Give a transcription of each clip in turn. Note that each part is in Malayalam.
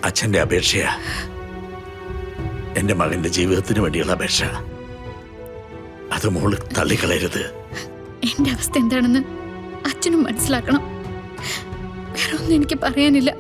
അച്ഛൻ്റെ അപേക്ഷയാ, എൻ്റെ മകൻ്റെ ജീവിതത്തിന് വേണ്ടിയുള്ള അപേക്ഷ. അത് മോള് തള്ളിക്കളയരുത്. എന്റെ അവസ്ഥ എന്താണെന്ന് അച്ഛനും മനസ്സിലാക്കണം. വേറെ ഒന്നും എനിക്ക് പറയാനില്ല.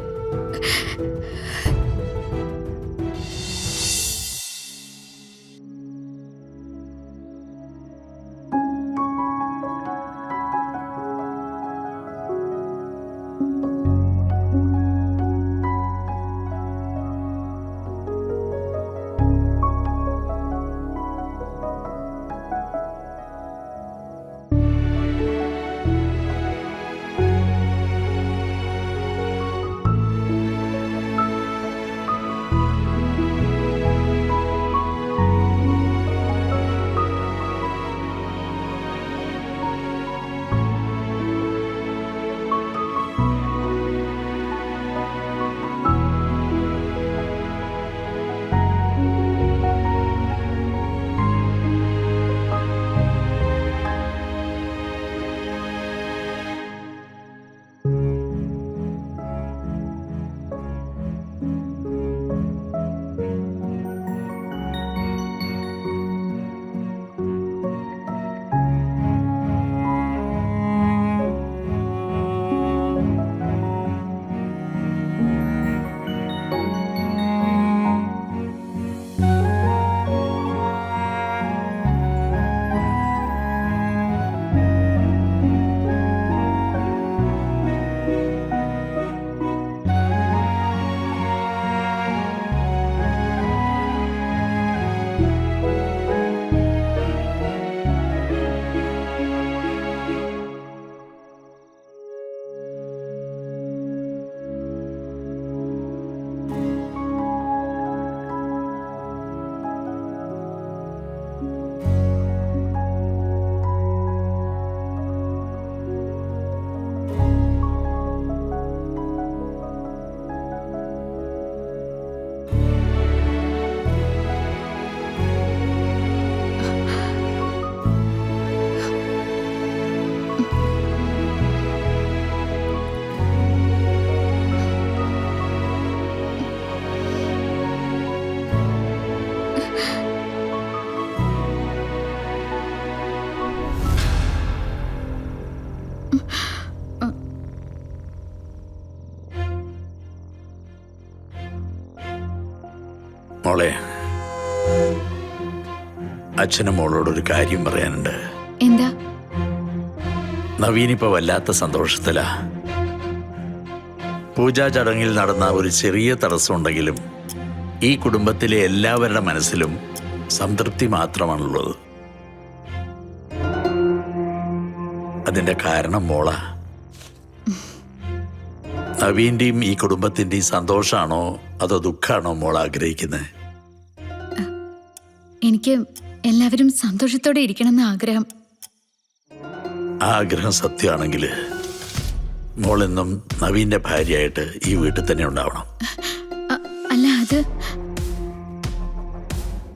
മോളെ, അച്ഛനും മോളോടൊരു കാര്യം പറയാനുണ്ട്. എന്താ? നവീനിപ്പോ വല്ലാത്ത സന്തോഷത്തിലാ. പൂജാ ചടങ്ങിൽ നടന്ന ഒരു ചെറിയ തടസ്സമുണ്ടെങ്കിലും ഈ കുടുംബത്തിലെ എല്ലാവരുടെ മനസ്സിലും സംതൃപ്തി മാത്രമാണുള്ളത്. അതിന്റെ കാരണം മോള. നവീന്റെയും ഈ കുടുംബത്തിന്റെയും സന്തോഷാണോ അതോ ദുഃഖാണോ മോൾ ആഗ്രഹിക്കുന്നത്? എനിക്ക് എല്ലാവരും സന്തോഷത്തോടെ ഇരിക്കണമെന്ന് ആഗ്രഹം. ആഗ്രഹം സത്യമാണെങ്കിൽ മോളെന്നും നവീന്റെ ഭാര്യയായിട്ട് ഈ വീട്ടിൽ തന്നെ ഉണ്ടാവണം. അല്ല, അത്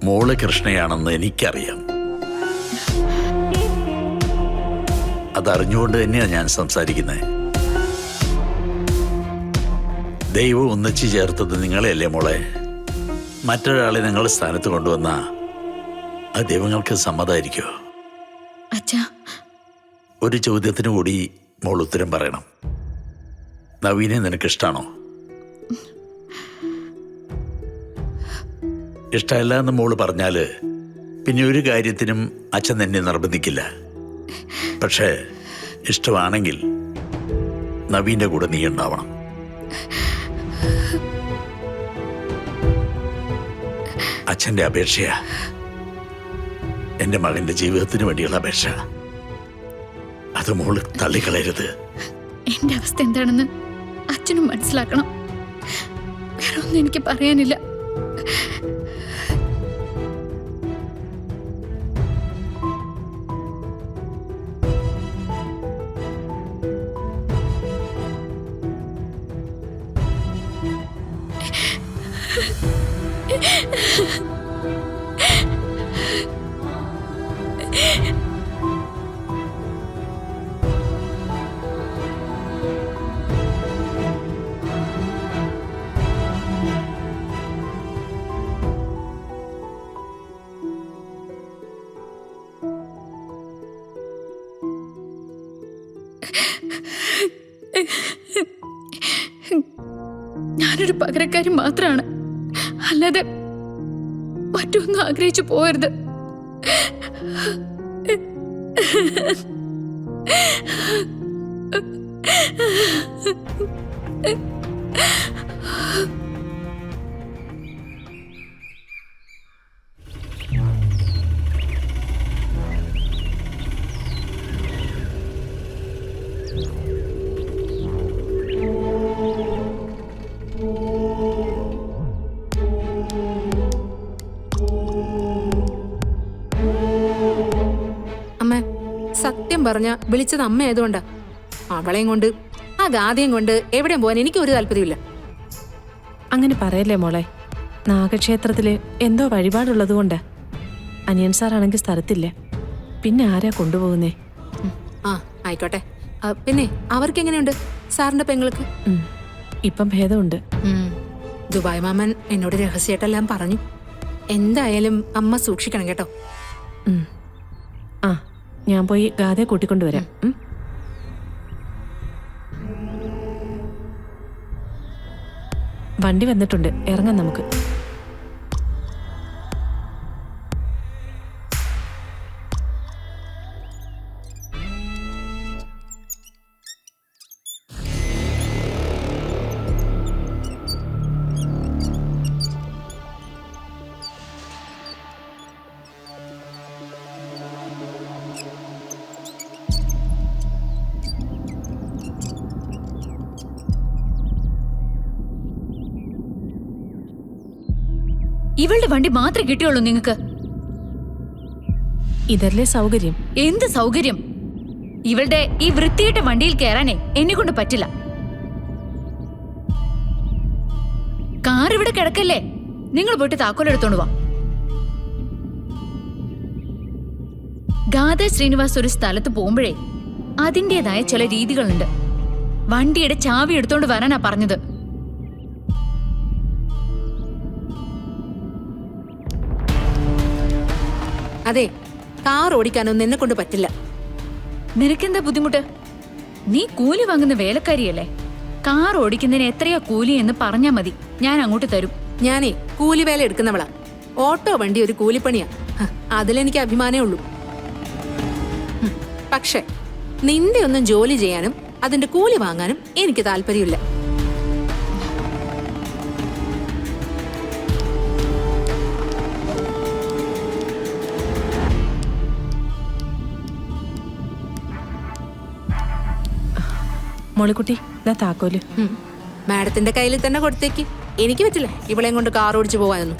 മോള് കൃഷ്ണയാണെന്ന് എനിക്കറിയാം. അതറിഞ്ഞുകൊണ്ട് തന്നെയാണ് ഞാൻ സംസാരിക്കുന്നത്. ദൈവം ഒന്നിച്ചു ചേർത്തത് നിങ്ങളെയല്ലേ മോളെ? മറ്റൊരാളെ നിങ്ങളുടെ സ്ഥാനത്ത് കൊണ്ടുവന്ന ആ ദൈവങ്ങൾക്ക് സമ്മതമായിരിക്കുമോ? അച്ഛാ, ഒരു ചോദ്യത്തിന് കൂടി മോൾ ഉത്തരം പറയണം. നവീനെ നിനക്കിഷ്ടാണോ? ഇഷ്ടമല്ല എന്ന് മോള് പറഞ്ഞാല് പിന്നെ ഒരു കാര്യത്തിനും അച്ഛൻ തന്നെ നിർബന്ധിക്കില്ല. പക്ഷേ ഇഷ്ടമാണെങ്കിൽ നവീന്റെ കൂടെ നീ ഉണ്ടാവണം. അച്ഛൻ്റെ അപേക്ഷയാ, എൻ്റെ മകൻ്റെ ജീവിതത്തിന് വേണ്ടിയുള്ള അപേക്ഷ. അത് മോള് തള്ളിക്കളയരുത്. എന്റെ അവസ്ഥ എന്താണെന്ന് അച്ഛനും മനസ്സിലാക്കണം. വേറെ ഒന്നും എനിക്ക് പറയാനില്ല. ഞാനൊരു പകരക്കാരി മാത്രമാണ്, അല്ലാതെ മറ്റൊന്നും ആഗ്രഹിച്ചു പോകരുത്. അമ്മ, സത്യം പറഞ്ഞ വിളിച്ചത് അമ്മ ആയതുകൊണ്ടാ. അവളെയും കൊണ്ട് ആ ഗാഥയും കൊണ്ട് എവിടെയും പോകാൻ എനിക്ക് ഒരു താല്പര്യമില്ല. അങ്ങനെ പറയല്ലേ മോളെ. നാഗക്ഷേത്രത്തില് എന്തോ വഴിപാടുള്ളത് കൊണ്ടാ. അനിയൻ സാറാണെങ്കിൽ സ്ഥലത്തില്ല. പിന്നെ ആരാ കൊണ്ടുപോകുന്നേ? ആ ആയിക്കോട്ടെ. പിന്നെ അവർക്ക് എങ്ങനെയുണ്ട് സാറിന്റെ പെങ്ങൾക്ക്? ഇപ്പം ഭേദമുണ്ട്. ദുബായ് മാമൻ എന്നോട് രഹസ്യമായിട്ടെല്ലാം പറഞ്ഞു. എന്തായാലും അമ്മ സൂക്ഷിക്കണം കേട്ടോ. ആ, ഞാൻ പോയി ഗാഥയെ കൂട്ടിക്കൊണ്ടുവരാം. വണ്ടി വന്നിട്ടുണ്ട്, ഇറങ്ങാം നമുക്ക്. ഇവളുടെ വണ്ടി മാത്രമേ കിട്ടിയുള്ളൂ നിങ്ങൾക്ക്? ഇതല്ലേ സൗകര്യം? എന്ത് സൗകര്യം? ഇവളുടെ ഈ വൃത്തിയിട്ട വണ്ടിയിൽ കയറാനേ എന്നെ കൊണ്ട് പറ്റില്ല. കാർ ഇവിടെ കിടക്കല്ലേ, നിങ്ങൾ പോയിട്ട് താക്കോലെടുത്തോണ്ട് വാ. ഗാഥ ശ്രീനിവാസ് ഒരു സ്ഥലത്ത് പോകുമ്പോഴേ അതിൻ്റെതായ ചില രീതികളുണ്ട്. വണ്ടിയുടെ ചാവി എടുത്തോണ്ട് വരാനാ പറഞ്ഞത്. അതെ, കാർ ഓടിക്കാനൊന്നും എന്നെ കൊണ്ട് പറ്റില്ല. നിനക്കെന്താ ബുദ്ധിമുട്ട്? നീ കൂലി വാങ്ങുന്ന വേലക്കാരിയല്ലേ. കാർ ഓടിക്കുന്നതിന് എത്രയാ കൂലി എന്ന് പറഞ്ഞാ മതി, ഞാൻ അങ്ങോട്ട് തരും. ഞാനേ കൂലി വേല എടുക്കുന്നവളാ. ഓട്ടോ വണ്ടി ഒരു കൂലിപ്പണിയാ. അതിലെനിക്ക് അഭിമാനമേ ഉള്ളൂ. പക്ഷെ നിന്റെ ഒന്നും ജോലി ചെയ്യാനും അതിന്റെ കൂലി വാങ്ങാനും എനിക്ക് താല്പര്യമില്ല. മോളിക്കുട്ടി, ഇതാ താക്കോല്. മാഡത്തിന്റെ കയ്യിൽ തന്നെ കൊടുത്തേക്ക്. എനിക്ക് പറ്റില്ല ഇവളെയും കൊണ്ട് കാർ ഓടിച്ചു പോകാനൊന്നും.